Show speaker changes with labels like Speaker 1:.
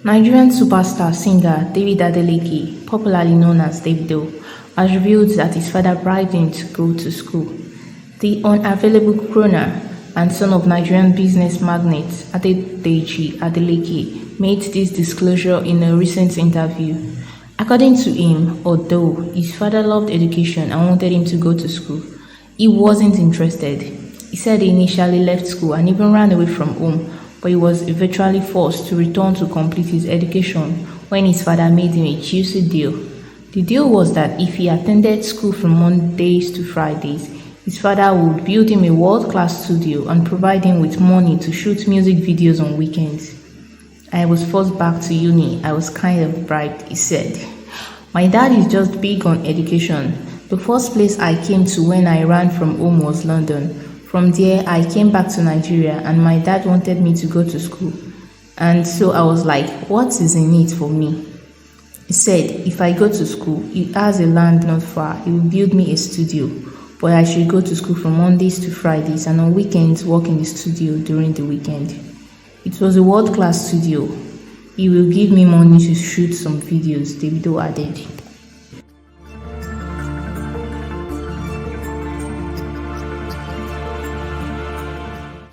Speaker 1: Nigerian superstar singer David Adeleke, popularly known as Davido, has revealed that his father bribed him to go to school. The unavailable crooner and son of Nigerian business magnate Adeleke made this disclosure in a recent interview. According to him, although his father loved education and wanted him to go to school, he wasn't interested. He said he initially left school and even ran away from home, but he was eventually forced to return to complete his education when his father made him a juicy deal. The deal was that if he attended school from Mondays to Fridays, his father would build him a world-class studio and provide him with money to shoot music videos on weekends. I was forced back to uni. I was kind of bribed, he said. My dad is just big on education. The first place I came to when I ran from home was London. From there, I came back to Nigeria and my dad wanted me to go to school. And so I was like, what is in it for me? He said, if I go to school, he has a land not far. He will build me a studio. But I should go to school from Mondays to Fridays and on weekends work in the studio during the weekend. It was a world-class studio. He will give me money to shoot some videos, Davido added.